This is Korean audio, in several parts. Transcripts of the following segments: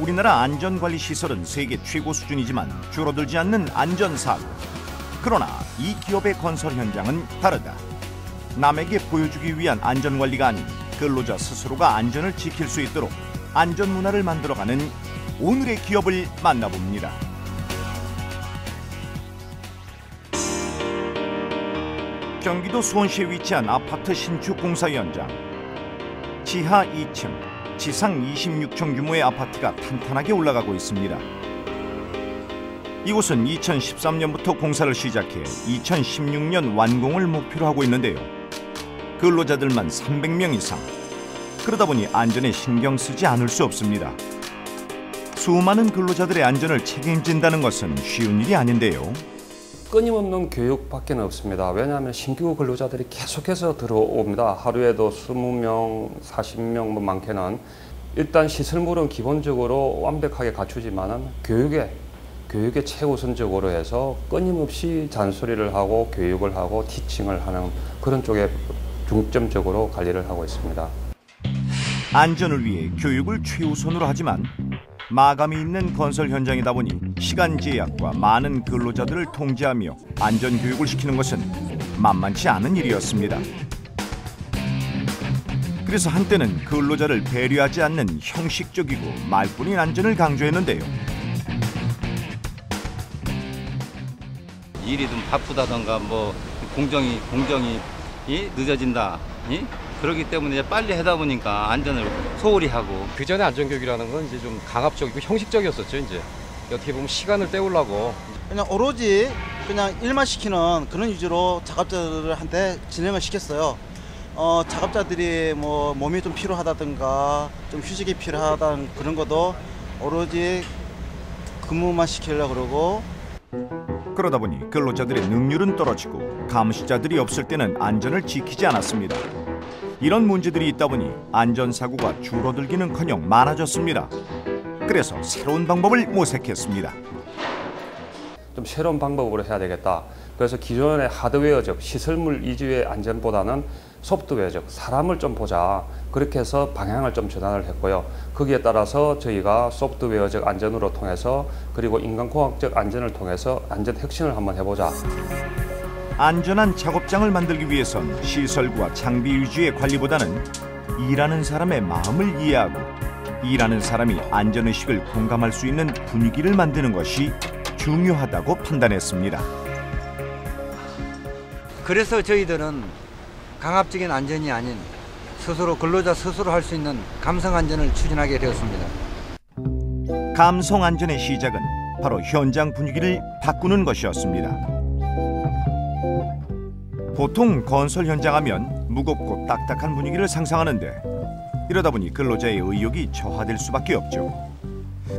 우리나라 안전관리 시설은 세계 최고 수준이지만 줄어들지 않는 안전사고. 그러나 이 기업의 건설 현장은 다르다. 남에게 보여주기 위한 안전관리가 아닌 근로자 스스로가 안전을 지킬 수 있도록 안전문화를 만들어가는 오늘의 기업을 만나봅니다. 경기도 수원시에 위치한 아파트 신축 공사 현장. 지하 2층, 지상 26층 규모의 아파트가 탄탄하게 올라가고 있습니다. 이곳은 2013년부터 공사를 시작해 2016년 완공을 목표로 하고 있는데요. 근로자들만 300명 이상. 그러다 보니 안전에 신경 쓰지 않을 수 없습니다. 수많은 근로자들의 안전을 책임진다는 것은 쉬운 일이 아닌데요. 끊임없는 교육밖에 없습니다. 왜냐하면 신규 근로자들이 계속해서 들어옵니다. 하루에도 20명, 40명 뭐 많게는. 일단 시설물은 기본적으로 완벽하게 갖추지만은 교육에 최우선적으로 해서 끊임없이 잔소리를 하고 교육을 하고 티칭을 하는 그런 쪽에 중점적으로 관리를 하고 있습니다. 안전을 위해 교육을 최우선으로 하지만 마감이 있는 건설 현장이다 보니 시간 제약과 많은 근로자들을 통제하며 안전 교육을 시키는 것은 만만치 않은 일이었습니다. 그래서 한때는 근로자를 배려하지 않는 형식적이고 말뿐인 안전을 강조했는데요. 일이 좀 바쁘다던가 뭐 공정이 늦어진다. 그렇기 때문에 빨리 하다 보니까 안전을 소홀히 하고. 그 전에 안전교육이라는 건 이제 좀 강압적이고 형식적이었었죠. 이제 어떻게 보면 시간을 때우려고 그냥 오로지 그냥 일만 시키는 그런 위주로 작업자들한테 진행을 시켰어요. 작업자들이 뭐 몸이 좀 피로하다든가 좀 휴식이 필요하다는 그런 것도 오로지 근무만 시키려고 그러고. 그러다 보니 근로자들의 능률은 떨어지고 감시자들이 없을 때는 안전을 지키지 않았습니다. 이런 문제들이 있다 보니 안전사고가 줄어들기는커녕 많아졌습니다. 그래서 새로운 방법을 모색했습니다. 좀 새로운 방법으로 해야 되겠다. 그래서 기존의 하드웨어적 시설물 위주의 안전보다는 소프트웨어적 사람을 좀 보자. 그렇게 해서 방향을 좀 전환을 했고요. 거기에 따라서 저희가 소프트웨어적 안전으로 통해서 그리고 인간공학적 안전을 통해서 안전 혁신을 한번 해보자. 안전한 작업장을 만들기 위해선 시설과 장비 위주의 관리보다는 일하는 사람의 마음을 이해하고 일하는 사람이 안전의식을 공감할 수 있는 분위기를 만드는 것이 중요하다고 판단했습니다. 그래서 저희들은 강압적인 안전이 아닌 스스로 근로자 스스로 할 수 있는 감성 안전을 추진하게 되었습니다. 감성 안전의 시작은 바로 현장 분위기를 바꾸는 것이었습니다. 보통 건설 현장 하면 무겁고 딱딱한 분위기를 상상하는데 이러다 보니 근로자의 의욕이 저하될 수밖에 없죠.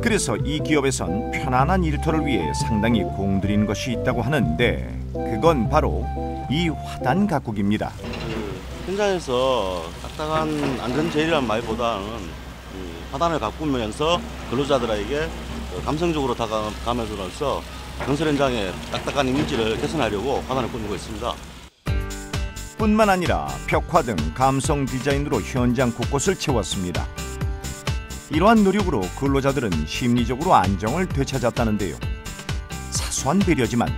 그래서 이 기업에선 편안한 일터를 위해 상당히 공들인 것이 있다고 하는데 그건 바로 이 화단 가꾸기입니다. 현장에서 딱딱한 안전제일이라는 말보다는 화단을 가꾸면서 근로자들에게 감성적으로 다가감으로써 건설 현장의 딱딱한 이미지를 개선하려고 화단을 꾸미고 있습니다. 뿐만 아니라 벽화 등 감성 디자인으로 현장 곳곳을 채웠습니다. 이러한 노력으로 근로자들은 심리적으로 안정을 되찾았다는데요. 사소한 배려지만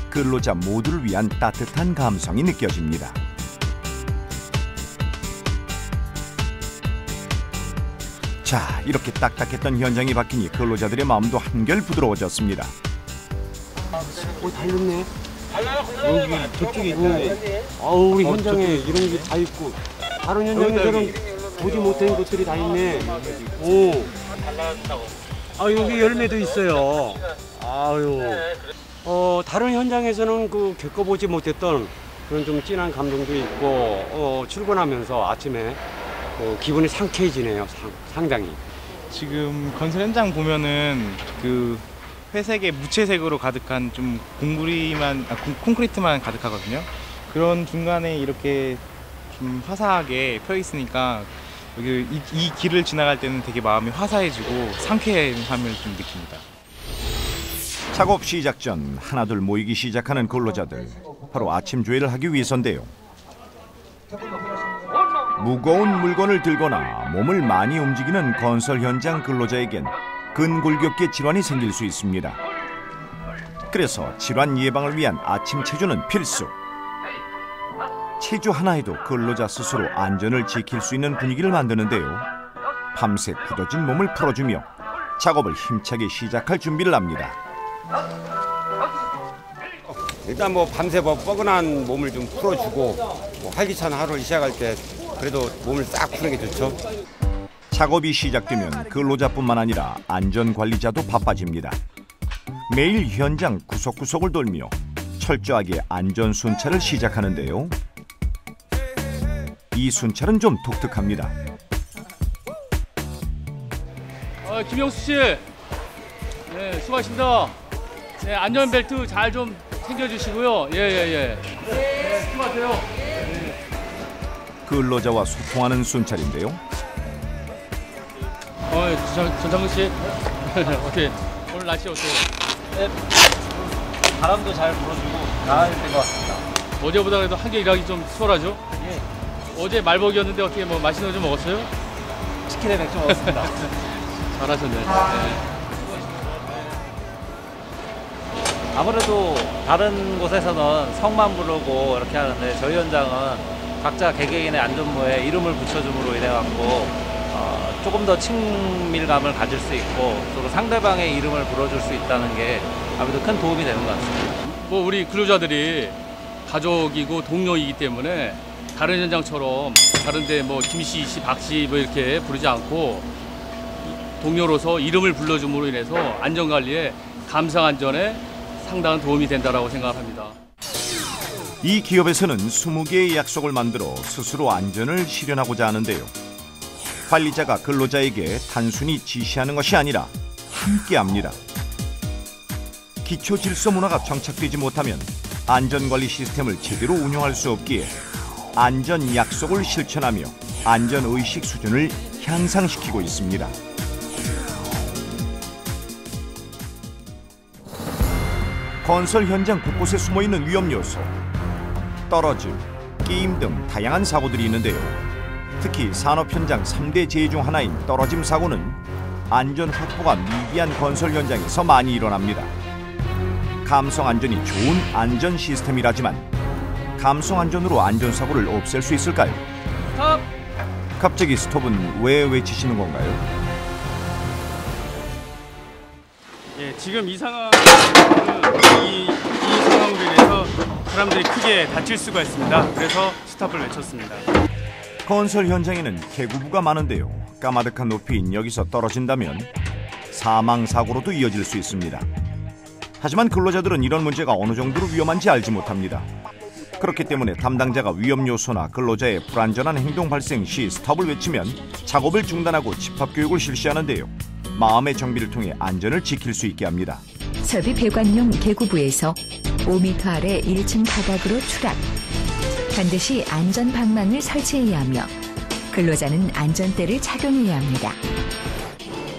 근로자 모두를 위한 따뜻한 감성이 느껴집니다. 자, 이렇게 딱딱했던 현장이 바뀌니 근로자들의 마음도 한결 부드러워졌습니다. 다 있네. 여기 저쪽에 있는데. 우리 현장에 이런 게 다 있고 다른 현장에서는 보지 못한 것들이 다 있네. 여기 열매도 있어요. 다른 현장에서는 겪어보지 못했던 그런 좀 진한 감동도 있고 출근하면서 아침에 기분이 상쾌해지네요. 상당히. 지금 건설 현장 보면은 회색에 무채색으로 가득한 좀 콘크리트만 가득하거든요. 그런 중간에 이렇게 좀 화사하게 펴 있으니까 여기 이 길을 지나갈 때는 되게 마음이 화사해지고 상쾌함을 좀 느낍니다. 작업 시작 전 하나둘 모이기 시작하는 근로자들. 바로 아침 조회를 하기 위해서인데요. 무거운 물건을 들거나 몸을 많이 움직이는 건설 현장 근로자에겐 근골격계 질환이 생길 수 있습니다. 그래서 질환 예방을 위한 아침 체조는 필수. 체조 하나에도 근로자 스스로 안전을 지킬 수 있는 분위기를 만드는데요. 밤새 굳어진 몸을 풀어주며 작업을 힘차게 시작할 준비를 합니다. 일단 뭐 밤새 뻐근한 몸을 좀 풀어주고 활기찬 하루를 시작할 때 그래도 몸을 싹 푸는 게 좋죠. 작업이 시작되면 근로자뿐만 아니라 안전관리자도 바빠집니다. 매일 현장 구석구석을 돌며 철저하게 안전 순찰을 시작하는데요. 이 순찰은 좀 독특합니다. 김영수 씨, 네, 수고하십니다. 네, 안전벨트 잘 좀 챙겨주시고요. 예. 네, 수고하세요. 네. 근로자와 소통하는 순찰인데요. 전창근 씨, 어떻게 오늘 날씨 어때요? 네, 바람도 잘 불어주고 나을 것 같습니다. 어제보다 그래도 한개 일하기 좀 수월하죠? 예. 어제 말복이었는데 어떻게 뭐 맛있는 거 좀 먹었어요? 치킨에 맥주 먹었습니다. 잘하셨네. 네. 아무래도 다른 곳에서는 성만 부르고 이렇게 하는데 저희 현장은 각자 개개인의 안전모에 이름을 붙여줌으로 인해 갖고 조금 더 친밀감을 가질 수 있고 또 상대방의 이름을 불러줄 수 있다는 게 아무래도 큰 도움이 되는 것 같습니다. 뭐 우리 근로자들이 가족이고 동료이기 때문에 다른 현장처럼 다른데 뭐 김씨, 씨, 박씨 뭐 이렇게 부르지 않고 동료로서 이름을 불러줌으로 인해서 안전관리에 감상안전에 상당한 도움이 된다고 생각합니다. 이 기업에서는 20개의 약속을 만들어 스스로 안전을 실현하고자 하는데요. 관리자가 근로자에게 단순히 지시하는 것이 아니라 함께합니다. 기초 질서 문화가 정착되지 못하면 안전관리 시스템을 제대로 운영할 수 없기에 안전 약속을 실천하며 안전의식 수준을 향상시키고 있습니다. 건설 현장 곳곳에 숨어있는 위험 요소, 떨어짐, 끼임 등 다양한 사고들이 있는데요. 특히 산업 현장 3대 재해 중 하나인 떨어짐 사고는 안전 확보가 미비한 건설 현장에서 많이 일어납니다. 감성 안전이 좋은 안전 시스템이라지만 감성 안전으로 안전사고를 없앨 수 있을까요? 스톱! 갑자기 스톱은 왜 외치시는 건가요? 예, 지금 이 상황은 이 상황으로 인해서 사람들이 크게 다칠 수가 있습니다. 그래서 스톱을 외쳤습니다. 건설 현장에는 개구부가 많은데요. 까마득한 높이인 여기서 떨어진다면 사망사고로도 이어질 수 있습니다. 하지만 근로자들은 이런 문제가 어느 정도로 위험한지 알지 못합니다. 그렇기 때문에 담당자가 위험 요소나 근로자의 불안전한 행동 발생 시 스톱을 외치면 작업을 중단하고 집합교육을 실시하는데요. 마음의 정비를 통해 안전을 지킬 수 있게 합니다. 설비 배관용 개구부에서 5m 아래 1층 바닥으로 추락. 반드시 안전 방망이를 설치해야 하며 근로자는 안전대를 착용해야 합니다.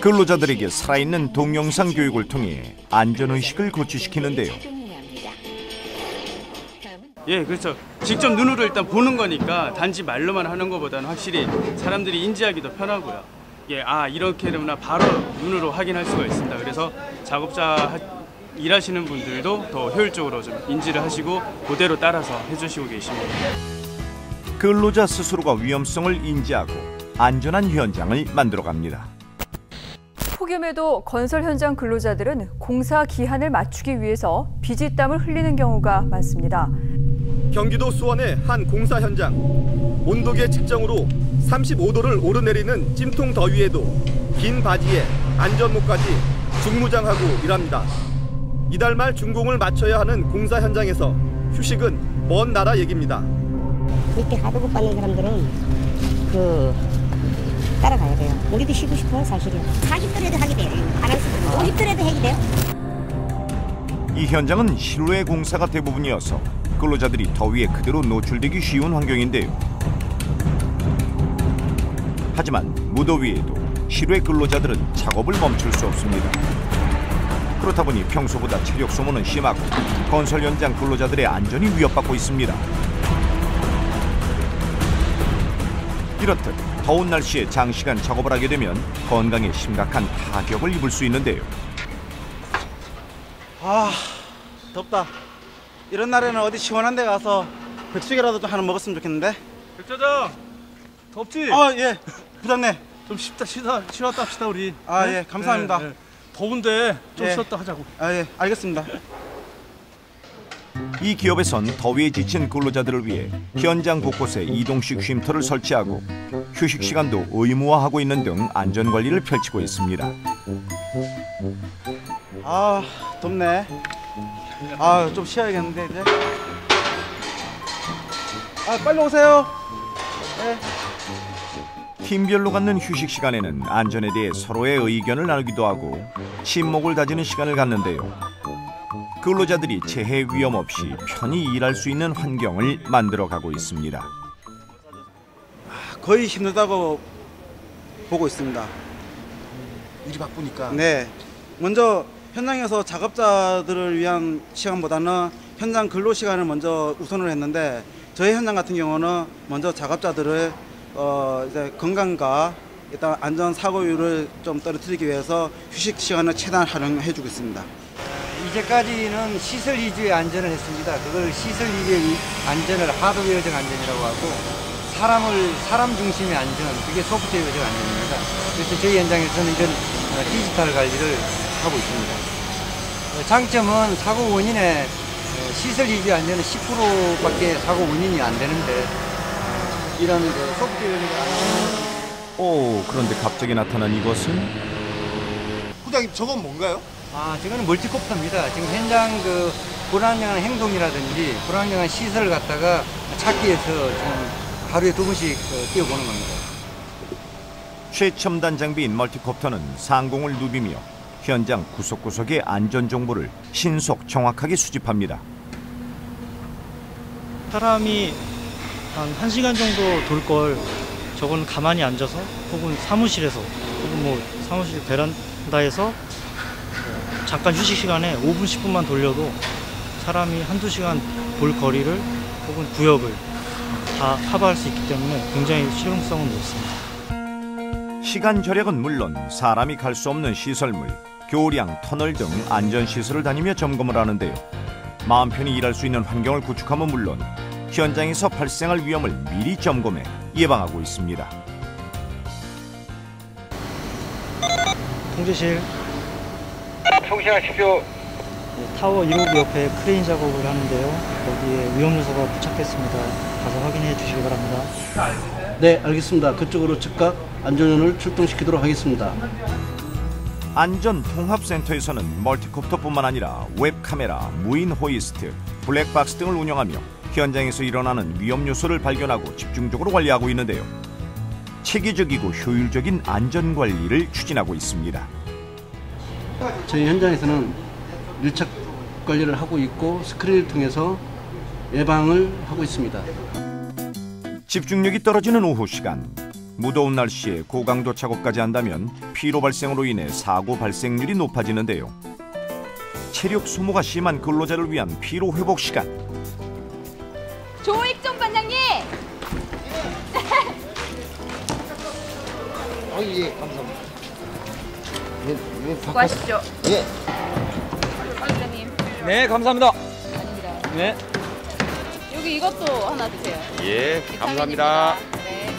근로자들에게 살아있는 동영상 교육을 통해 안전의식을 고취시키는데요. 예, 그렇죠. 직접 눈으로 일단 보는 거니까 단지 말로만 하는 것보다는 확실히 사람들이 인지하기도 편하고요. 예, 이렇게나 바로 눈으로 확인할 수가 있습니다. 그래서 작업자 일하시는 분들도 더 효율적으로 좀 인지를 하시고 그대로 따라서 해주시고 계십니다. 근로자 스스로가 위험성을 인지하고 안전한 현장을 만들어갑니다. 폭염에도 건설 현장 근로자들은 공사 기한을 맞추기 위해서 비지땀을 흘리는 경우가 많습니다. 경기도 수원의 한 공사 현장. 온도계 측정으로 35도를 오르내리는 찜통 더위에도 긴 바지에 안전모까지 중무장하고 일합니다. 이달 말 준공을 마쳐야 하는 공사 현장에서 휴식은 먼 나라 얘기입니다. 이렇게 하도급 받는 사람들은 따라가야 돼요. 우리도 쉬고 싶어요, 사실은. 40도라도 하게 돼요. 바람 쐬고 50도라도 하게 돼요. 이 현장은 실외 공사가 대부분이어서 근로자들이 더위에 그대로 노출되기 쉬운 환경인데요. 하지만 무더위에도 실외 근로자들은 작업을 멈출 수 없습니다. 그렇다 보니 평소보다 체력 소모는 심하고 건설 현장 근로자들의 안전이 위협받고 있습니다. 이렇듯 더운 날씨에 장시간 작업을 하게 되면 건강에 심각한 타격을 입을 수 있는데요. 아, 덥다. 이런 날에는 어디 시원한 데 가서 백숙이라도 좀 하나 먹었으면 좋겠는데. 백과장, 덥지? 아, 예. 부장님. 좀 쉬었다 합시다 우리. 아, 네? 예. 감사합니다. 네. 더운데 좀 예. 쉬었다 하자고. 아, 예. 알겠습니다. 이 기업에선 더위에 지친 근로자들을 위해 현장 곳곳에 이동식 쉼터를 설치하고 휴식 시간도 의무화하고 있는 등 안전관리를 펼치고 있습니다. 아, 덥네. 아, 좀 쉬어야겠는데 이제. 아, 빨리 오세요. 네. 팀별로 갖는 휴식 시간에는 안전에 대해 서로의 의견을 나누기도 하고 친목을 다지는 시간을 갖는데요. 근로자들이 재해 위험 없이 편히 일할 수 있는 환경을 만들어가고 있습니다. 거의 힘들다고 보고 있습니다. 일이 바쁘니까. 네. 먼저 현장에서 작업자들을 위한 시간보다는 현장 근로 시간을 먼저 우선을 했는데 저희 현장 같은 경우는 먼저 작업자들의 이제 건강과 일단 안전 사고율을 좀 떨어뜨리기 위해서 휴식 시간을 최대한 활용해주고 있습니다. 이제까지는 시설 위주의 안전을 했습니다. 그걸 시설 위주의 안전을 하드웨어적 안전이라고 하고 사람 중심의 안전, 그게 소프트웨어적 안전입니다. 그래서 저희 현장에서는 이런 디지털 관리를 하고 있습니다. 장점은 사고 원인의 시설 위주의 안전은 10%밖에 사고 원인이 안 되는데 이런 소프트웨어적 안전. 오, 그런데 갑자기 나타난 이것은? 부장님, 저건 뭔가요? 아, 저거는 멀티콥터입니다. 지금 현장 불안정한 행동이라든지 불안정한 시설을 갖다가 찾기 위해서 지금 하루에 2번씩 뛰어보는 겁니다. 최첨단 장비인 멀티콥터는 상공을 누비며 현장 구석구석의 안전 정보를 신속 정확하게 수집합니다. 사람이 한 1시간 정도 돌 걸 저건 가만히 앉아서 혹은 사무실에서 혹은 뭐 사무실 베란다에서 잠깐 휴식 시간에 5분, 10분만 돌려도 사람이 한두 시간 볼 거리를 혹은 구역을 다 커버할 수 있기 때문에 굉장히 실용성은 높습니다. 시간 절약은 물론 사람이 갈 수 없는 시설물, 교량, 터널 등 안전시설을 다니며 점검을 하는데요. 마음 편히 일할 수 있는 환경을 구축함은 물론 현장에서 발생할 위험을 미리 점검해 예방하고 있습니다. 통제실. 통신하십시오. 타워 1호기 옆에 크레인 작업을 하는데요. 거기에 위험 요소가 부착됐습니다. 가서 확인해 주시기 바랍니다. 네, 알겠습니다. 그쪽으로 즉각 안전원을 출동시키도록 하겠습니다. 안전통합센터에서는 멀티콥터뿐만 아니라 웹카메라, 무인 호이스트, 블랙박스 등을 운영하며 현장에서 일어나는 위험 요소를 발견하고 집중적으로 관리하고 있는데요. 체계적이고 효율적인 안전관리를 추진하고 있습니다. 저희 현장에서는 밀착 관리를 하고 있고 스크린을 통해서 예방을 하고 있습니다. 집중력이 떨어지는 오후 시간, 무더운 날씨에 고강도 작업까지 한다면 피로 발생으로 인해 사고 발생률이 높아지는데요. 체력 소모가 심한 근로자를 위한 피로 회복 시간. 조익종 반장님! 예, 감사합니다. 수고하십시오. 예. 반장님. 네, 감사합니다. 아닙니다. 네. 여기 이것도 하나 드세요. 예, 감사합니다. 네.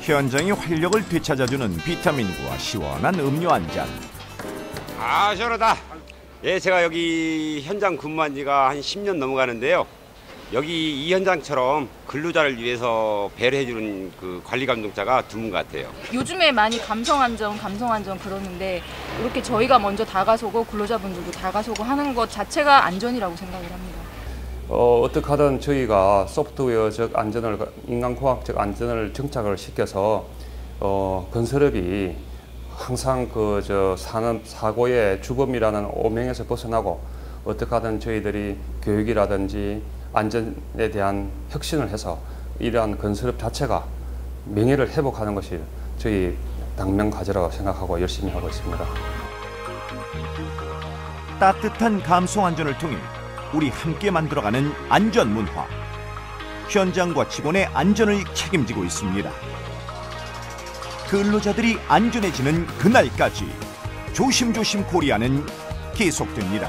현장의 활력을 되찾아주는 비타민과 시원한 음료 한 잔. 아, 시원하다. 예, 제가 여기 현장 근무한 지가 한 10년 넘어가는데요. 여기 이 현장처럼 근로자를 위해서 배려해주는 그 관리 감독자가 드문 것 같아요. 요즘에 많이 감성안전 그러는데 이렇게 저희가 먼저 다가서고 근로자분들도 다가서고 하는 것 자체가 안전이라고 생각을 합니다. 어떻게 하든 저희가 소프트웨어적 안전을, 인간공학적 안전을 정착을 시켜서 건설업이 항상 산업 사고의 주범이라는 오명에서 벗어나고 어떻게 하든 저희들이 교육이라든지 안전에 대한 혁신을 해서 이러한 건설업 자체가 명예를 회복하는 것이 저희 당면 과제라고 생각하고 열심히 하고 있습니다. 따뜻한 감성 안전을 통해 우리 함께 만들어가는 안전 문화. 현장과 직원의 안전을 책임지고 있습니다. 근로자들이 안전해지는 그날까지 조심조심 코리아는 계속됩니다.